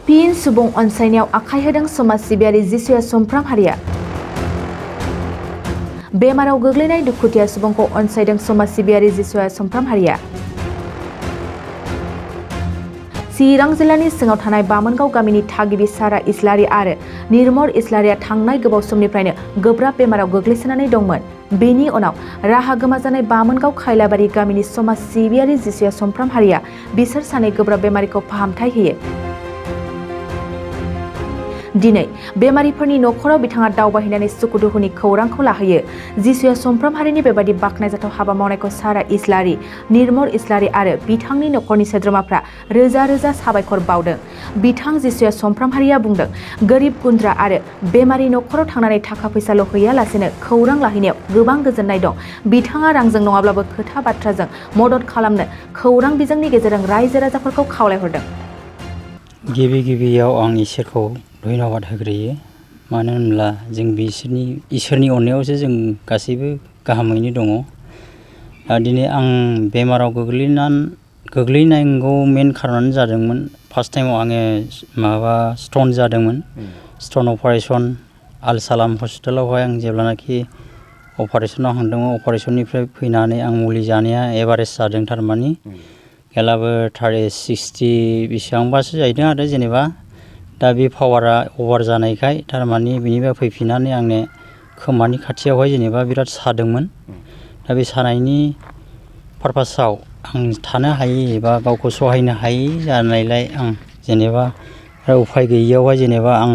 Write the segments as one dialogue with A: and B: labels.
A: फिन सुबुं अनसायनायाव आखाइ होदों समाज सिबियारि जिसुया समफ्राम हारिया। बेमाराव गोग्लैनाय दुखुथिया सुबुंखौ अनसायदों समाज सिबियारि जिसुया समफ्राम हारिया। चिरां जिल्लानि सिङाव थानाय बामोनगाव गामिनि थागिबि सारा इस्लारि आरो निर्मल इस्लारिया थांनाय गोबाव समनिफ्रायनो गोब्राब बेमाराव गोग्लैसोनानै दंमोन। बेनि उनाव राहा गोमाजानाय बामोनगाव खायलाबारि गामिनि समाज सिबियारि जिसुया समफ्राम हारिया बिसोर सानै गोब्राब बेमारिखौ फाहामथाय होयो। दिनै बेमारिफोरनि न'खराव बिथाङा दावबायहैनानै सुखु दुखुनि खौरांखौ लाहैयो। जिसुया समफ्राम हारिनि बेबायदि बाख्नायजाथाव हाबा मावनायखौ सारा इस्लारि, निर्मल इस्लारि आरो बिथांनि न'खरनि सोद्रोमाफ्रा रोजा रोजा साबायखर बावदों। बिथां जिसुया समफ्राम हारिया बुंदों, गोरिब गुन्द्रा आरो बेमारि न'खराव थांनानै थाखा फैसाल' हैयालासेनो खौरां लाहैनायाव गोबां गोजोननाय दं। बिथाङा रांजों नङाब्लाबो खोथा बाथ्राजों मदद खालामनो खौरां बिजोंनि गेजेरजों रायजो राजाफोरखौ खावलायहरदों।
B: गिबियाव आं इसोरखौ धन्यबाद होग्रोयो। मानो होनब्ला जों इसोरनि अननायावसो जों गासैबो गाहामैनो दङ। दिनै आं बेमाराव गोग्लैनांगौ मेन खारनानो जादोंमोन। फार्स्ट टाइमाव आङो स्टन जादोंमोन। स्टन अपारेशन आल सालाम हस्पिटालावहाय आं जेब्लानाखि अपारेशनाव थांदोंमोन, अपारेशननिफ्राय फैनानै आं मुलि जानाया एभारेज जादों थारमानि। गैलाबो 60 बेसेबांबासो जाहैदों आरो जेनेबा दा बे पावारा अभार जानायखाय थारमानि बेनिफ्राय फैफिननानै आंनो खोमानि खाथियावहाय जेनेबा बिराद सादोंमोन। दा बे सानायनि पारपासाव आं थानो हायै एबा गावखौ सहायनो हायै जानायलाय आं जेनेबा उफाय गैयियावहाय जेनेबा आं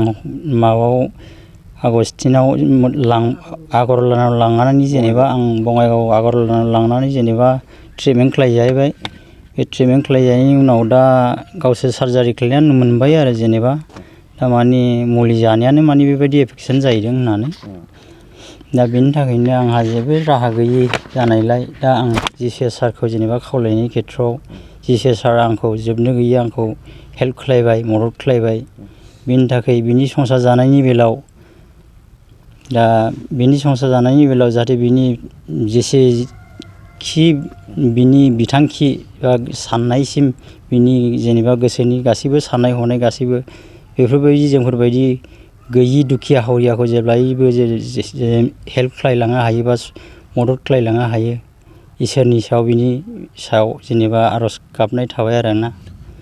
B: आगस्टिनाव आगरलानाव लांनानै जेनेबा आं बङाइगाव आगरलानाव लांनानै जेनेबा ट्रिटमेन्ट खालायजाहैबाय। बे ट्रिटमेन्ट खालायजानायनि उनाव दा गावसोर सार्जारि खालायनानै मोनबाय आरो जेनेबा थारमानि मुलि जानायानो माने बेबायदि एफेक्सन जाहैदों होननानै। दा बेनि थाखायनो आंहा जेबो राहा गैयै जानायलाय दा आं जिसुया सारखौ जेनेबा खावलायनायनि खेथ्रआव जिसुया सारा आंखौ जोबनो गैयै आंखौ हेल्प खालायबाय, मदद खालायबाय। बेनि थाखाय बिनि संसार जानायनि बेलायाव जाहाथे बिनि जेसेखि बिनि बिथांखि बा साननायसिम बिनि जेनेबा गोसोनि गासैबो साननाय हनाय गासैबो बेफोरबायदि जोंफोरबायदि गैयि दुखिया हावरियाखौ जेब्लायबो हेल्प खालायलांनो हायो बा मदद खालायलांनो हायो। इसोरनि सायाव बिनि सायाव जेनेबा आर'ज गाबनाय थाबाय आरो ना।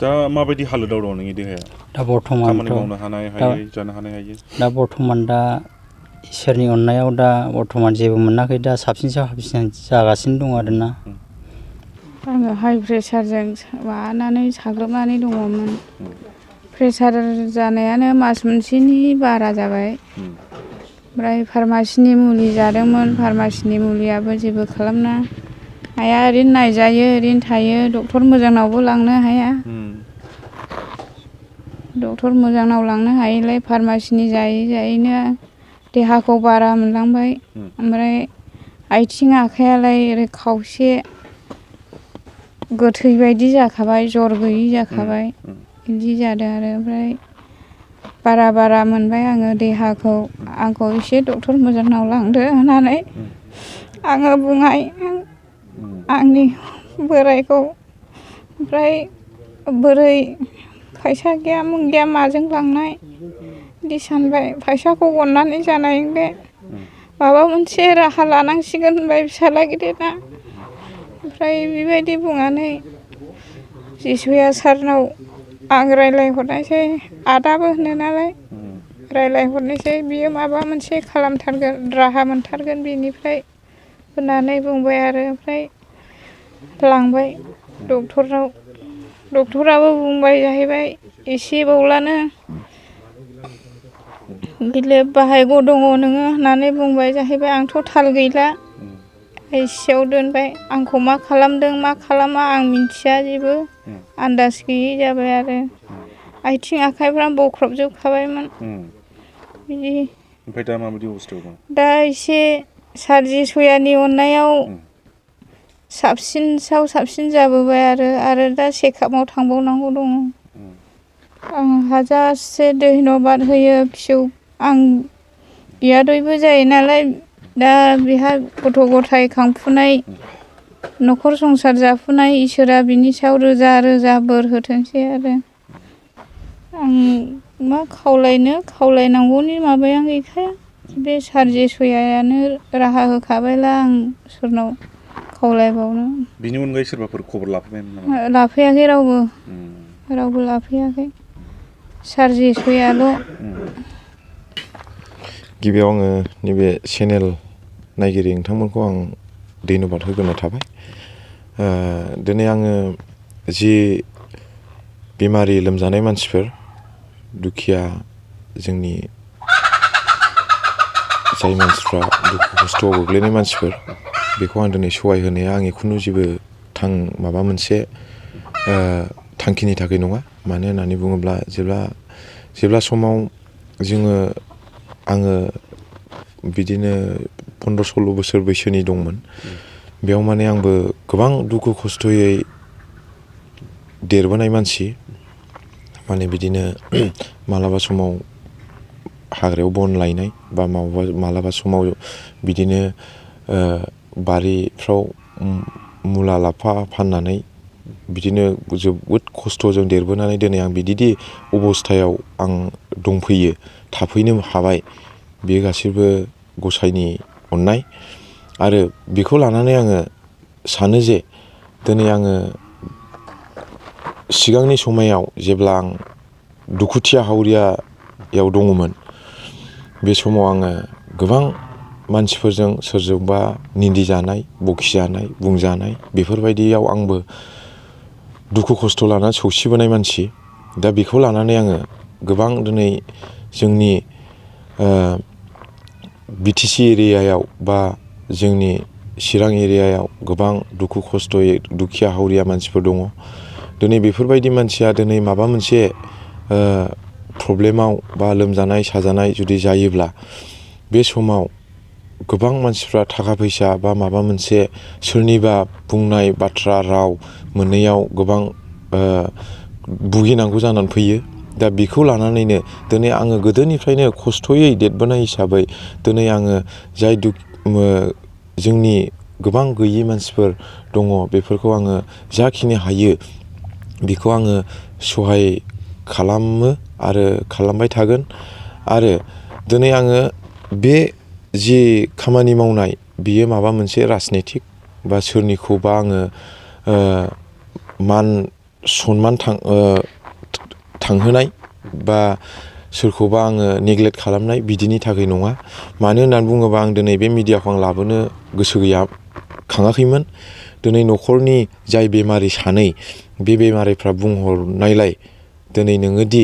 C: दा माबायदि हालोदाव दं नोंनि देहाया?
B: दा बर्थमान
C: खामानि मावनो हानाय हायै जानो हानाय हायै?
B: दा बर्थमान इसोरनि अननायाव दा बर्थमान जेबो मोनाखै। दा साबसिनसो हामसिन जागासिनो दं आरोना।
D: आङो हाइ प्रेसारजों साग्लोबनानै दङमोन। प्रेसार जानायानो मास मोनसेनि बारा जाबाय। ओमफ्राय फार्मासिनि मुलि जादोंमोन। फार्मासिनि मुलियाबो जेबो खालामनो हाया। ओरैनो नायजायो, ओरैनो थायो। डक्टर मोजांनावबो लांनो हाया। डक्टर मोजांनाव लांनो हायैलाय फार्मासिनि जायैनो देहाखौ बारा मोनलांबाय। ओमफ्राय आथिं आखायालाय ओरै खावसे गोथै बायदि जाखाबाय, जर गैयि जाखाबाय। बिदि जादों आरो ओमफ्राय बारा मोनबाय आङो देहाखौ। आंखौ एसे डक्टर मोजांनाव लांदो होननानै आङो बुंबाय आंनि बोरायखौ। ओमफ्राय बोरै फैसा गैया मुं गैया माजों लांनाय बिदि सानबाय। फैसाखौ अननानै जानाय बे माबा मोनसे राहा लानांसिगोन होनबाय फिसाला गिदिरा। ओमफ्राय बेबायदि बुंनानै जिसुया सारनाव आं रायज्लायहरनायसै। आदाबो होनो नालाय रायज्लायहरनोसै। बियो माबा मोनसे खालामथारगोन, राहा मोनथारगोन बेनिफ्राय होननानै बुंबाय आरो। ओमफ्राय लांबाय डक्टरनाव। डक्टराबो बुंबाय जाहैबाय एसेबावलानो गिलिर बाहायग' दङ नोङो होननानै बुंबाय जाहैबाय। आंथ' थाल गैला। आइसिइउआव दोनबाय। आंखौ मा खालामदों मा खालामा आं मिन्थिया जेबो आन्दाज गैयै जाबाय आरो। आथिं आखाइफ्रा बख्रबजोबखाबायमोन। बिदि
C: ओमफ्राय दा माबायदि अबस्थायाव दं?
D: दा एसे सार जिसुयानि अननायाव साबसिन जाबोबाय आरो दा चेकआपआव थांबावनांगौ दङ। आं हाजासे धन्यबाद होयो आं बियादैबो जायो नालाय। दा बेहा गथ' गथाय खांफुनाय, न'खर संसार जाफुनाय, इसोरा बिनि सायाव रोजा रोजा बोर होथोंसै आरो। आं मा खावलायनांगौनि माबाया गैखाया बे सार जेसुयानो राहा होखाबायला आं सोरनाव खावलायबावनो
C: बिनि अनगायै सोरबाफोर खबर लाफैबायमोन नामा?
D: लाफैयाखै रावबो लाफैयाखै सार जेसुयाल'।
E: गिबियाव आङो नैबे चेनेल नायगिरि नोंथांमोनखौ आं धन्यबाद होग्रोनाय थाबाय। दिनै आङो जि बेमारि लोमजानाय मानसिफोर दुखिया जोंनि जाय मानसिफ्रा दुखु खस्थ'आव गोग्लैनाय मानसिफोर बेखौ आं दिनै सहाय होनाया आंनि खुनु जेबो माबा मोनसे थांखिनि थाखाय नङा। मानो होननानै बुङोब्ला जेब्ला समाव आङो बिदिनो 15-16 बोसोर बैसोनि दंमोन बेयाव माने आंबो गोबां दुखु खस्थ'यै देरबोनाय मानसि। माने बिदिनो मालाबा समाव हाग्रायाव बन लायनाय बा मालाबा समाव बिदिनो बारिफ्राव मुला लाफा फाननानै बिदिनो जोबोद खस्थ'जों देरबोनानै दिनै आं बिदि अबस्थायाव आं दंफैयो थाफैनो हाबाय बेयो गासैबो गसाइनि अननाय। आरो बेखौ लानानै आङो सानो जे दिनै आङो सिगांनि समायाव जेब्ला आं दुखुथिया हावरियायाव दङमोन बे समाव आङो गोबां मानसिफोरजों सोरजोंबा निन्दिजानाय बखिजानाय बुंजानाय बेफोरबायदियाव आंबो दुखु खस्थ' लानानै सौसिबोनाय मानसि। दा बेखौ लानानै आङो गोबां दिनै जोंनि BTC एरियायाव बा जोंनि चिरां एरियायाव गोबां दुखु खस्थ'यै दुखिया हावरिया मानसिफोर दङ। दिनै बेफोरबायदि मानसिया दिनै माबा मोनसे प्रब्लेमाव बा लोमजानाय साजानाय जुदि जायोब्ला बे समाव गोबां मानसिफ्रा थाखा फैसा बा माबा मोनसे सोरनिबा बुंनाय बाथ्रा राव मोनैयाव गोबां भुगिनांगौ जानानै फैयो। दा बेखौ लानानैनो दिनै आङो गोदोनिफ्रायनो खस्थ'यै देरबोनाय हिसाबै दिनै आङो जोंनि गोबां गैयि मानसिफोर दङ बेफोरखौ आङो जाखिनि हायो बेखौ आङो सहाय खालामो आरो खालामबाय थागोन। आरो दिनै आङो बे जि खामानि मावनाय बियो माबा मोनसे राजनितिक बा सोरनिखौबा आङो मान सनमान थांहोनाय बा सोरखौबा आङो नेग्लेक्ट खालामनाय बिदिनि थाखाय नङा। मानो होननानै बुङोबा आं दिनै बे मिडियाखौ आं लाबोनो गोसो खाङाखैमोन। दिनै न'खरनि जाय बेमारि सानै बे बेमारिफ्रा बुंहरनायलाय दिनै नोङो दि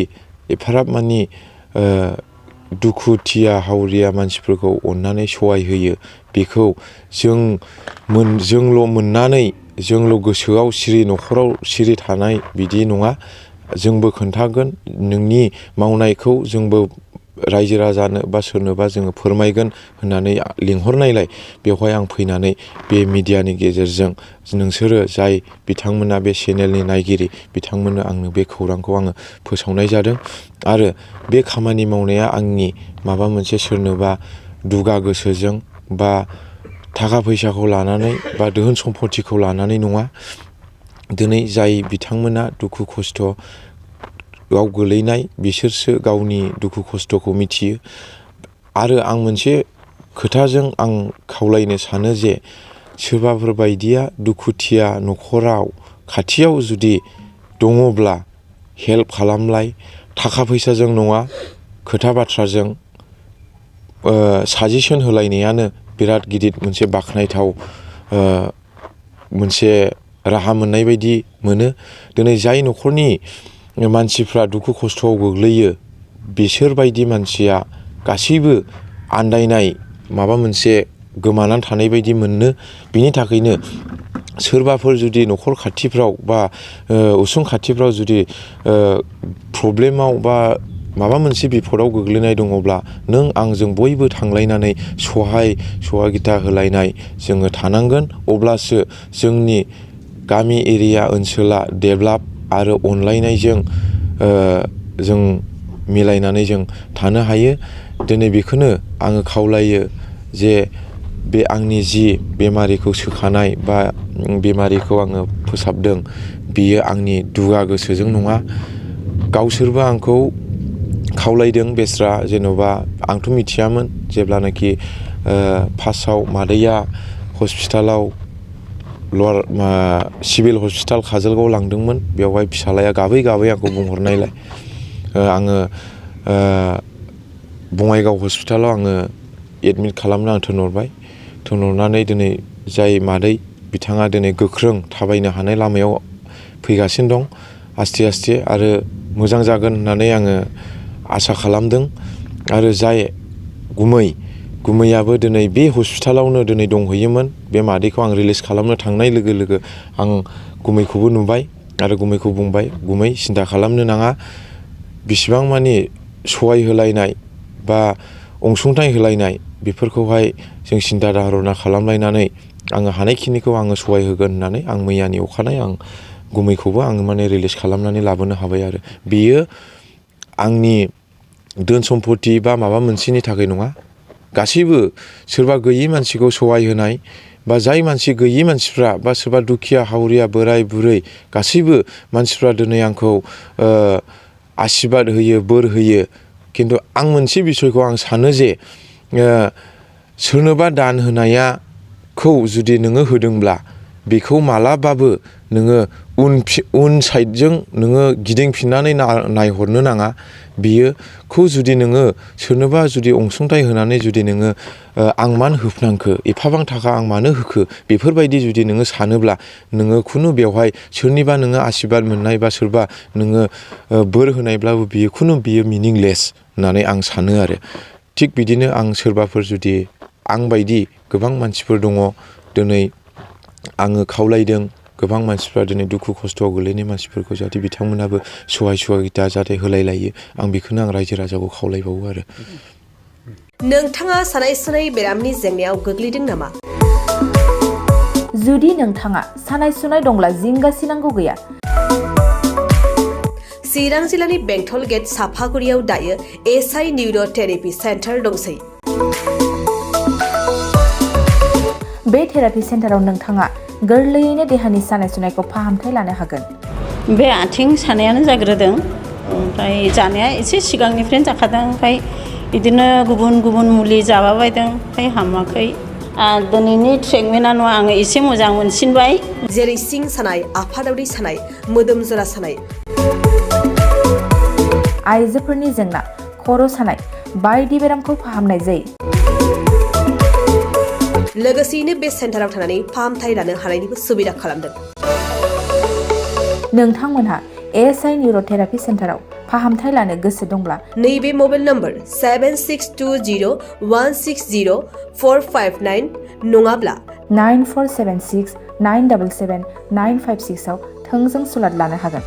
E: एफाराब मानि दुखुथिया हावरिया मानसिफोरखौ अननानै सहाय होयो बेखौ जोंल' मोननानै जोंल' गोसोआव सिरि न'खराव सिरि थानाय बिदि नङा। जोंबो खोन्थागोन नोंनि मावनायखौ जोंबो रायजो राजानो बा सोरनोबा जोङो फोरमायगोन होननानै लिंहरनायलाय बेवहाय आं फैनानै बे मिडियानि गेजेरजों नोंसोरो जाय बिथांमोना बे चेनेलनि नायगिरि बिथांमोननो आंनो बे खौरांखौ आङो फोसावनाय जादों। आरो बे खामानि मावनाया आंनि माबा मोनसे सोरनोबा दुगा गोसोजों बा थाखा फैसाखौ लानानै बा धोन सम्पतिखौ लानानै नङा। दिनै जाय बिथांमोना दुखु खस्थ'आव गोलैनाय बिसोरसो गावनि दुखु खस्थ'खौ मिथियो। आरो आं मोनसे खोथाजों आं खावलायनो सानो जे सोरबाफोर बायदिया दुखुथिया न'खराव खाथियाव जुदि दङब्ला हेल्प खालामलाय थाखा फैसाजों नङा खोथा बाथ्राजों साजेसन होलायनायानो बिराद गिदिर मोनसे बाख्नायथाव मोनसे राहा मोननाय बायदि मोनो। दिनै जाय न'खरनि मानसिफ्रा दुखु खस्थ'आव गोग्लैयो बिसोरबायदि मानसिया गासैबो आन्दायनाय माबा मोनसे गोमानानै थानाय बायदि मोनो। बिनि थाखायनो सोरबाफोर जुदि न'खर खाथिफ्राव बा उसुं खाथिफ्राव जुदि प्रब्लेमाव बा माबा मोनसे बिपदाव गोग्लैनाय दङब्ला नों आंजों बयबो थांलायनानै सहायगिता होलायनाय जोङो थानांगोन। अब्लासो जोंनि गामि एरिया ओनसोला डेभेलप आरो अनलायनायजों जों मिलायनानै जों थानो हायो। दिनै बेखौनो आङो खावलायो जे बे आंनि जि बेमारिखौ सोखानाय बा बेमारिखौ आङो फोसाबदों बियो आंनि दुगा गोसोजों नङा। गावसोरबो आंखौ खावलायदों बेस्रा जेन'बा आंथ' मिथियामोन जेब्लानाखि फार्स्टआव मादैया हस्पिटालाव लवार सिभिल हस्पिटाल काजलगावआव लांदोंमोन बेवहाय फिसालाया गाबै गाबै आंखौ बुंहरनायलाय आङो बङाइगाव हस्पिटालाव आङो एडमिट खालामनो आं थिनहरनानै दिनै जाय मादै बिथाङा दिनै गोख्रों थाबायनो हानाय लामायाव फैगासिनो दं आस्थे आस्थे आरो मोजां जागोन होननानै आङो आसा खालामदों आरो जाय गुमैयाबो दिनै बे हस्पिटालावनो दिनै दंहैयोमोन बे मादैखौ आं रिलिज खालामनो थांनाय लोगो लोगो आं गुमैखौबो नुबाय आरो गुमैखौ बुंबाय गुमै सिन्था खालामनो नाङा बिसिबां मानि सहाय होलायनाय बा अनसुंथाइ होलायनाय बेफोरखौहाय जों सिन्था धारना खालामलायनानै आङो हानायखिनिखौ आङो सहाय होगोन होननानै आं मैयानि अखानायै आं गुमैखौबो आङो माने रिलिज खालामनानै लाबोनो हाबाय आरो बेयो आंनि धोन सम्पति बा माबा मोनसेनि थाखाय नङा गासैबो सोरबा गैयि मानसिखौ सहाय होनाय बा जाय मानसि गैयि मानसिफ्रा बा सोरबा दुखिया हावरिया बोराय बुरै गासैबो मानसिफ्रा दिनै आंखौ आशीर्बाद होयो बोर होयो खिन्थु आं मोनसे बिसयखौ आं सानो जे सोरनोबा दान होनायखौ जुदि नोङो होदोंब्ला बेखौ मालाबाबो नोङो उन साइडजों नोङो गिदिंफिननानै नायहरनो नाङा बियोखौ जुदि नोङो सोरनोबा जुदि अनसुंथाइ होनानै जुदि नोङो आं मानो होफ्नांखो एफाबां थाखा आं मानो होखो बेफोरबायदि जुदि नोङो सानोब्ला नोङो खुनु बेवहाय सोरनिबा नोङो आशीर्बाद मोननाय बा सोरबा नोङो बोर होनायब्लाबो बियो मिनिंलेस होननानै आं सानो आरो थिग बिदिनो आं सोरबाफोर जुदि आंबायदि गोबां मानसिफोर दङ दिनै आङो खावलायदों गोबां मानसिफ्रा दिनै दुखु खस्थ'आव गोलैनाय मानसिफोरखौ जाहाथे बिथांमोनाबो सहाय सुबिदा जाहाथे होलायलायो आं बेखौनो आं रायजो राजाखौ खावलायबावो आरो
F: नोंथाङा सानाय सुनाय बेरामनि जेंनायाव गोग्लैदों नामा?
A: जुदि नोंथाङा सानाय सुनाय दंब्ला जिंगासिनांगौ गैया
F: चिरां जिल्लानि बेंटल गेट साफागुरियाव दायो एसआइ निउर' थेरापि सेन्टार दंसै।
A: बे थेरापि सेन्टाराव नोंथाङा गोरलैयैनो देहानि सानाय सुनायखौ फाहामथाय लानो हागोन।
G: बे आथिं सानायानो जाग्रोदों ओमफ्राय जानाया एसे सिगांनिफ्रायनो जाखादों ओमफ्राय बिदिनो गुबुन मुलि जाबाबायदों ओमफ्राय हामाखै दिनैनि ट्रिटमेन्टआ नङा आङो एसे मोजां मोनसिनबाय
F: जेरै सिं सानाय आफादावरि सानाय मोदोम जरा सानाय
A: आइजोफोरनि जेंना खर' सानाय बायदि बेरामखौ फाहामनाय जायो।
F: लोगोसेयैनो बे सेन्टाराव थानानै फाहामथाय लानो हानायनिबो सुबिदा खालामदों।
A: नोंथांमोनहा एसआइ निउर' थेरापि सेन्टाराव फाहामथाय लानो गोसो दंब्ला
F: नैबे मबाइल नम्बर 7620160459 नङाब्ला
A: 9476977956 आव थोंजों सुलाद लानो हागोन।